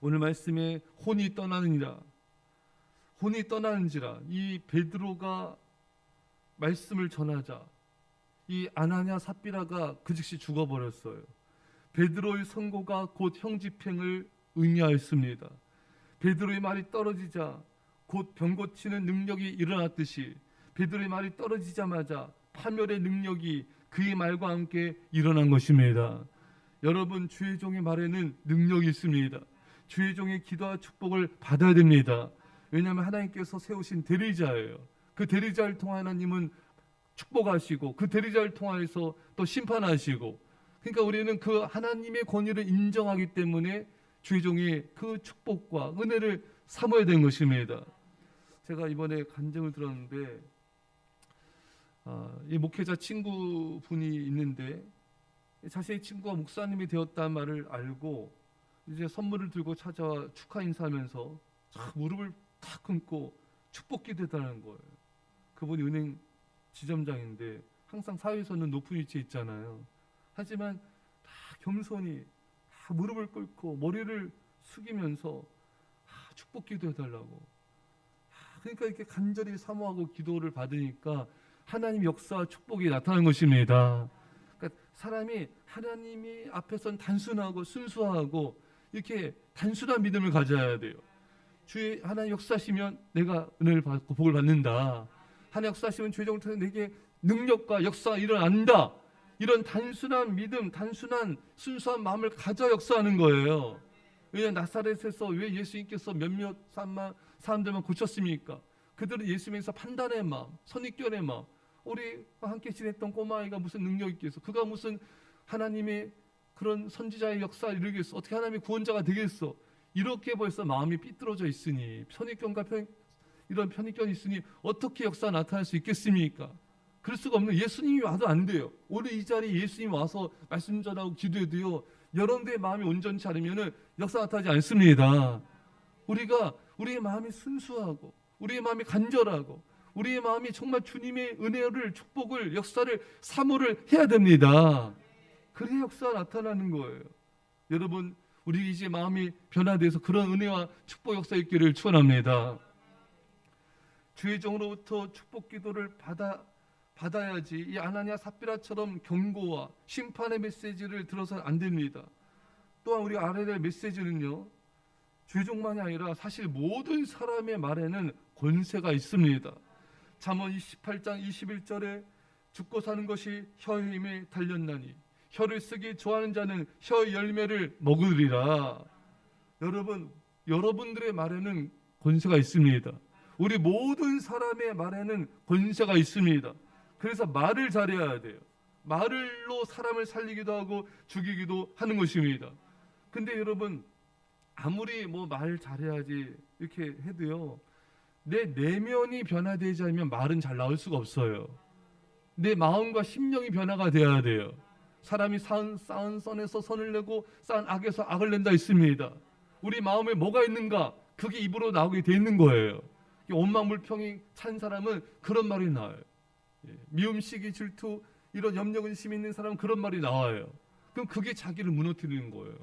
오늘 말씀에 혼이 떠나느니라, 혼이 떠나는지라. 이 베드로가 말씀을 전하자 이 아나냐 삽비라가 그 즉시 죽어버렸어요. 베드로의 선고가 곧 형집행을 의미하였습니다. 베드로의 말이 떨어지자 곧 병 고치는 능력이 일어났듯이 베드로의 말이 떨어지자마자 파멸의 능력이 그의 말과 함께 일어난 것입니다. 여러분, 주의 종의 말에는 능력이 있습니다. 주의 종의 기도와 축복을 받아야 됩니다. 왜냐하면 하나님께서 세우신 대리자예요. 그 대리자를 통해 하나님은 축복하시고 그 대리자를 통하여서 또 심판하시고, 그러니까 우리는 그 하나님의 권위를 인정하기 때문에 주의 종의 그 축복과 은혜를 삼아야 되는 것입니다. 제가 이번에 간증을 들었는데 이 목회자 친구분이 있는데 자신의 친구가 목사님이 되었다는 말을 알고 이제 선물을 들고 찾아와 축하 인사하면서 무릎을 탁 꿇고 축복 기도했다는 거예요. 그분이 은행 지점장인데 항상 사회에서는 높은 위치에 있잖아요. 하지만 다 겸손히 다 무릎을 꿇고 머리를 숙이면서 축복 기도해달라고. 그러니까 이렇게 간절히 사모하고 기도를 받으니까 하나님 역사와 축복이 나타나는 것입니다. 그러니까 사람이 하나님이 앞에선 단순하고 순수하고 이렇게 단순한 믿음을 가져야 돼요. 주의 하나님 역사시면 내가 은혜를 받고 복을 받는다. 하나님 역사시면 죄정을 통해 내게 능력과 역사가 일어난다. 이런 단순한 믿음, 단순한 순수한 마음을 가져 역사하는 거예요. 왜냐하면 나사렛에서 왜 예수님께서 몇몇 사람들만 고쳤습니까? 그들은 예수님에서 판단의 마음, 선입견의 마음. 우리가 함께 지냈던 꼬마아이가 무슨 능력이 있겠어? 그가 무슨 하나님의 그런 선지자의 역사를 이루겠어? 어떻게 하나님의 구원자가 되겠어? 이렇게 벌써 마음이 삐뚤어져 있으니, 선입견과 이런 편입견이 있으니 어떻게 역사가 나타날 수 있겠습니까? 그럴 수가 없는, 예수님이 와도 안 돼요. 오늘 이 자리에 예수님이 와서 말씀 전하고 기도해도요, 여러분들의 마음이 온전치 않으면 역사가 나타나지 않습니다. 우리의 마음이 순수하고 우리의 마음이 간절하고 우리의 마음이 정말 주님의 은혜를, 축복을, 역사를 사모를 해야 됩니다. 그래야 역사가 나타나는 거예요. 여러분, 우리 이제 마음이 변화돼서 그런 은혜와 축복 역사 있기를 축원합니다. 주의 종으로부터 축복 기도를 받아야지 이 아나니아 삽비라처럼 경고와 심판의 메시지를 들어서는 안 됩니다. 또한 우리가 알아야 될 메시지는요, 주의 종만이 아니라 사실 모든 사람의 말에는 권세가 있습니다. 잠언 28장 21절에 죽고 사는 것이 혀의 힘에 달렸나니 혀를 쓰기 좋아하는 자는 혀의 열매를 먹으리라. 여러분들의 말에는 권세가 있습니다. 우리 모든 사람의 말에는 권세가 있습니다. 그래서 말을 잘해야 돼요. 말로 사람을 살리기도 하고 죽이기도 하는 것입니다. 근데 여러분, 아무리 말 잘해야지 이렇게 해도요, 내 내면이 변화되지 않으면 말은 잘 나올 수가 없어요. 내 마음과 심령이 변화가 돼야 돼요. 사람이 쌓은 선에서 선을 내고 쌓은 악에서 악을 낸다 있습니다. 우리 마음에 뭐가 있는가? 그게 입으로 나오게 돼 있는 거예요. 원망불평이 찬 사람은 그런 말이 나와요. 미움, 시기, 질투, 이런 염려, 근심이 있는 사람은 그런 말이 나와요. 그럼 그게 자기를 무너뜨리는 거예요.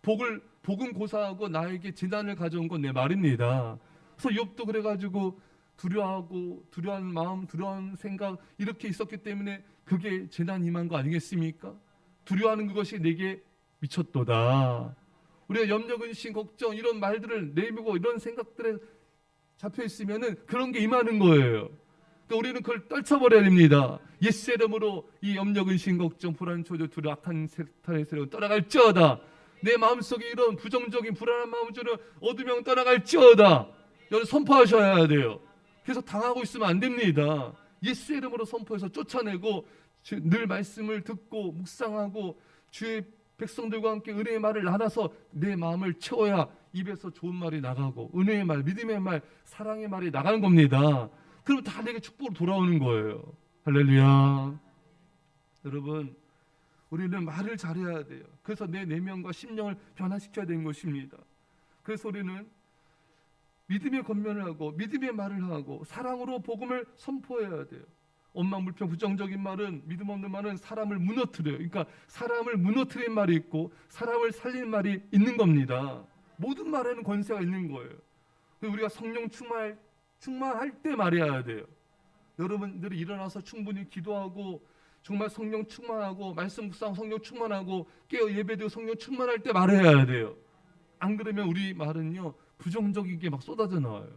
복은 고사하고 나에게 재난을 가져온 건 내 말입니다. 그래서 욥도 그래가지고 두려워한 마음, 두려운 생각 이렇게 있었기 때문에 그게 재난 임한 거 아니겠습니까? 두려워하는 그것이 내게 미쳤도다. 우리가 염려, 근심, 걱정 이런 말들을 내밀고 이런 생각들에 잡혀 있으면은 그런 게 임하는 거예요. 그러니까 우리는 그걸 떨쳐버려야 됩니다. 예수 이름으로 이 염려, 근심, 걱정, 불안, 초조, 두려워, 악한 세탄의 세력은 떠나갈지어다. 내 마음속에 이런 부정적인 불안한 마음들은 어두명 떠나갈지어다. 여러분 선포하셔야 돼요. 그래서 당하고 있으면 안 됩니다. 예수 이름으로 선포해서 쫓아내고 늘 말씀을 듣고 묵상하고 주의 백성들과 함께 은혜의 말을 나눠서 내 마음을 채워야 입에서 좋은 말이 나가고 은혜의 말, 믿음의 말, 사랑의 말이 나가는 겁니다. 그럼 다 내게 축복으로 돌아오는 거예요. 할렐루야. 여러분, 우리는 말을 잘해야 돼요. 그래서 내 내면과 심령을 변화시켜야 되는 것입니다. 그래서 우리는 믿음의 권면을 하고 믿음의 말을 하고 사랑으로 복음을 선포해야 돼요. 원망불평 부정적인 말은, 믿음 없는 말은 사람을 무너뜨려요. 그러니까 사람을 무너뜨린 말이 있고 사람을 살린 말이 있는 겁니다. 모든 말에는 권세가 있는 거예요. 우리가 성령 충만할 때 말해야 돼요. 여러분들이 일어나서 충분히 기도하고 정말 성령 충만하고 말씀 묵상 성령 충만하고 깨어 예배드리고 성령 충만할 때 말해야 돼요. 안 그러면 우리 말은요 부정적인 게 막 쏟아져 나와요.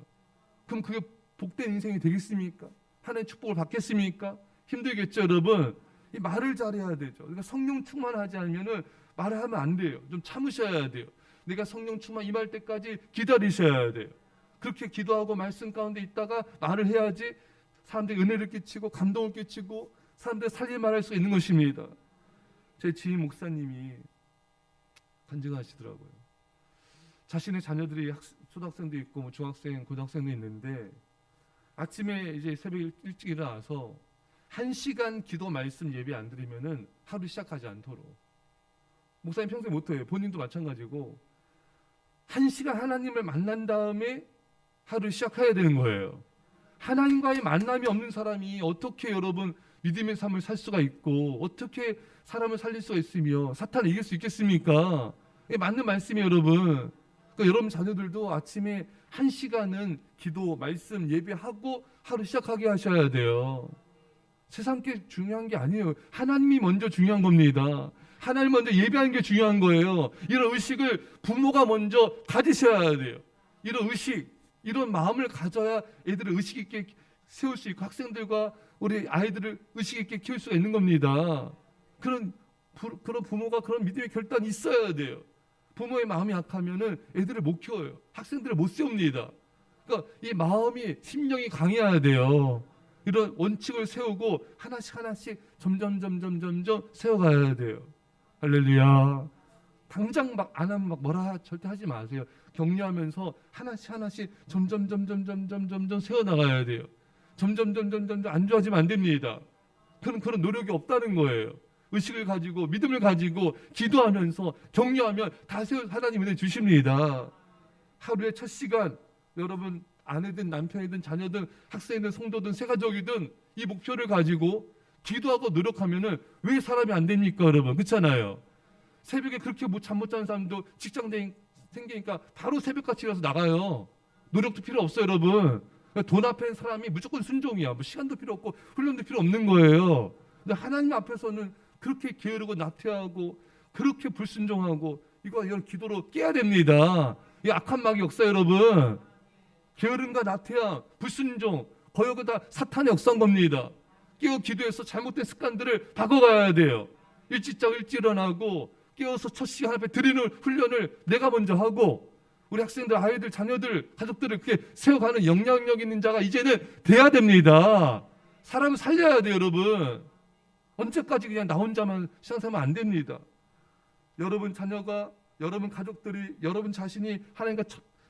그럼 그게 복된 인생이 되겠습니까? 하나님의 축복을 받겠습니까? 힘들겠죠, 여러분. 이 말을 잘해야 되죠. 그러니까 성령 충만하지 않으면은 말을 하면 안 돼요. 좀 참으셔야 돼요. 내가 성령 충만 임할 때까지 기다리셔야 돼요. 그렇게 기도하고 말씀 가운데 있다가 말을 해야지 사람들이 은혜를 끼치고 감동을 끼치고 사람들 살리 말할 수 있는 것입니다. 제 지인 목사님이 간증하시더라고요. 자신의 자녀들이 초등학생도 있고 뭐 중학생, 고등학생도 있는데 아침에 이제 새벽 일찍 일어나서 1시간 기도 말씀 예배 안 드리면은 하루 시작하지 않도록. 목사님 평소에 모토예요. 본인도 마찬가지고 1시간 하나님을 만난 다음에 하루 시작해야 되는 거예요. 하나님과의 만남이 없는 사람이 어떻게 여러분 믿음의 삶을 살 수가 있고 어떻게 사람을 살릴 수가 있으며 사탄을 이길 수 있겠습니까? 이게 맞는 말씀이에요, 여러분. 그러니까 여러분 자녀들도 아침에 1시간은 기도, 말씀, 예배하고 하루 시작하게 하셔야 돼요. 세상 게 중요한 게 아니에요. 하나님이 먼저 중요한 겁니다. 하나님 먼저 예배하는 게 중요한 거예요. 이런 의식을 부모가 먼저 가지셔야 돼요. 이런 의식, 이런 마음을 가져야 애들을 의식 있게 세울 수 있고 학생들과 우리 아이들을 의식 있게 키울 수가 있는 겁니다. 그런 부모가 그런 믿음의 결단이 있어야 돼요. 부모의 마음이 약하면은 애들을 못 키워요. 학생들을 못 세웁니다. 그러니까 이 마음이 심령이 강해야 돼요. 이런 원칙을 세우고 하나씩 점점 세워가야 돼요. 할렐루야. 당장 막 안 하면 막 뭐라 절대 하지 마세요. 격려하면서 하나씩 점점 세워나가야 돼요. 점점 안 좋아지면 안 됩니다. 그런 노력이 없다는 거예요. 의식을 가지고 믿음을 가지고 기도하면서 격려하면 다 하나님 은혜 주십니다. 하루에 첫 시간 여러분 아내든 남편이든 자녀든 학생이든 성도든 새가족이든 이 목표를 가지고 기도하고 노력하면은 왜 사람이 안 됩니까, 여러분? 그렇잖아요. 새벽에 그렇게 잠 못 자는 사람도 직장 생기니까 바로 새벽같이 일어나서 나가요. 노력도 필요 없어요, 여러분. 돈 앞에 사람이 무조건 순종이야. 뭐 시간도 필요 없고 훈련도 필요 없는 거예요. 근데 하나님 앞에서는 그렇게 게으르고 나태하고 그렇게 불순종하고 이런 기도로 깨야 됩니다. 이 악한 마귀 역사 여러분. 게으름과 나태함, 불순종, 거역은 다 사탄의 역사인 겁니다. 깨어 기도해서 잘못된 습관들을 바꿔가야 돼요. 일찍 자고 일찍 일어나고 깨어서 첫 시간 앞에 드리는 훈련을 내가 먼저 하고 우리 학생들, 아이들, 자녀들, 가족들을 그렇게 세워가는 영향력 있는 자가 이제는 돼야 됩니다. 사람을 살려야 돼요, 여러분. 언제까지 그냥 나 혼자만 신앙생활하면 안 됩니다. 여러분 자녀가, 여러분 가족들이, 여러분 자신이 하나님과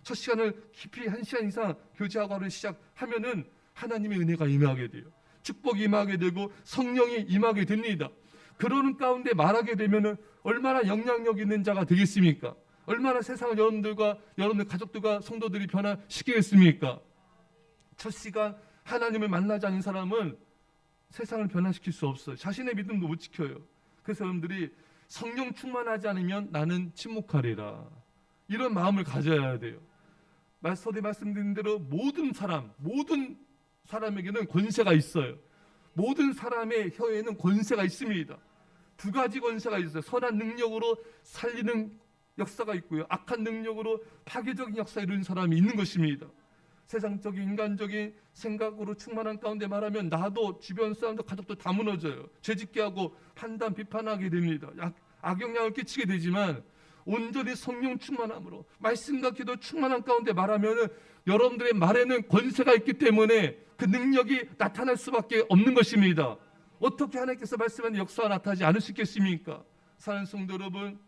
첫 시간을 깊이 1시간 이상 교제하고 하루 시작하면은 하나님의 은혜가 임하게 돼요. 축복이 임하게 되고 성령이 임하게 됩니다. 그러는 가운데 말하게 되면은 얼마나 영향력 있는 자가 되겠습니까? 얼마나 세상을 여러분들 가족들과 성도들이 변화시키겠습니까? 첫 시간 하나님을 만나지 않은 사람은 세상을 변화시킬 수 없어요. 자신의 믿음도 못 지켜요. 그래서 여러분들이 성령 충만하지 않으면 나는 침묵하리라. 이런 마음을 가져야 돼요. 서두에 말씀드린 대로 모든 사람에게는 권세가 있어요. 모든 사람의 혀에는 권세가 있습니다. 두 가지 권세가 있어요. 선한 능력으로 살리는 역사가 있고요. 악한 능력으로 파괴적인 역사 이루는 사람이 있는 것입니다. 세상적인 인간적인 생각으로 충만한 가운데 말하면 나도 주변 사람도 가족도 다 무너져요. 죄짓게 하고 판단 비판하게 됩니다. 악영향을 끼치게 되지만 온전히 성령 충만함으로 말씀과 기도 충만한 가운데 말하면 여러분들의 말에는 권세가 있기 때문에 그 능력이 나타날 수밖에 없는 것입니다. 어떻게 하나님께서 말씀하는 역사가 나타나지 않을 수 있겠습니까? 사랑하는 성도 여러분,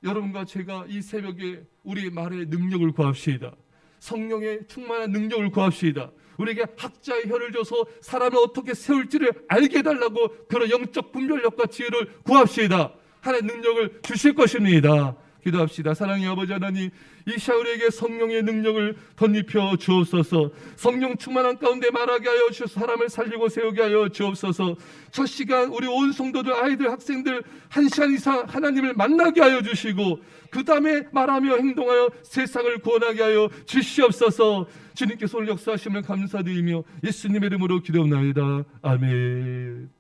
여러분과 제가 이 새벽에 우리 말의 능력을 구합시다. 성령의 충만한 능력을 구합시다. 우리에게 학자의 혀를 줘서 사람을 어떻게 세울지를 알게 해달라고 그런 영적 분별력과 지혜를 구합시다. 하나님의 능력을 주실 것입니다. 기도합시다. 사랑의 아버지 하나님, 이 샤울에게 성령의 능력을 덧입혀 주옵소서. 성령 충만한 가운데 말하게 하여 주셔서 사람을 살리고 세우게 하여 주옵소서. 첫 시간 우리 온 성도들, 아이들, 학생들 1시간 이상 하나님을 만나게 하여 주시고 그 다음에 말하며 행동하여 세상을 구원하게 하여 주시옵소서. 주님께서 오늘 역사하심을 감사드리며 예수님의 이름으로 기도합나이다. 아멘.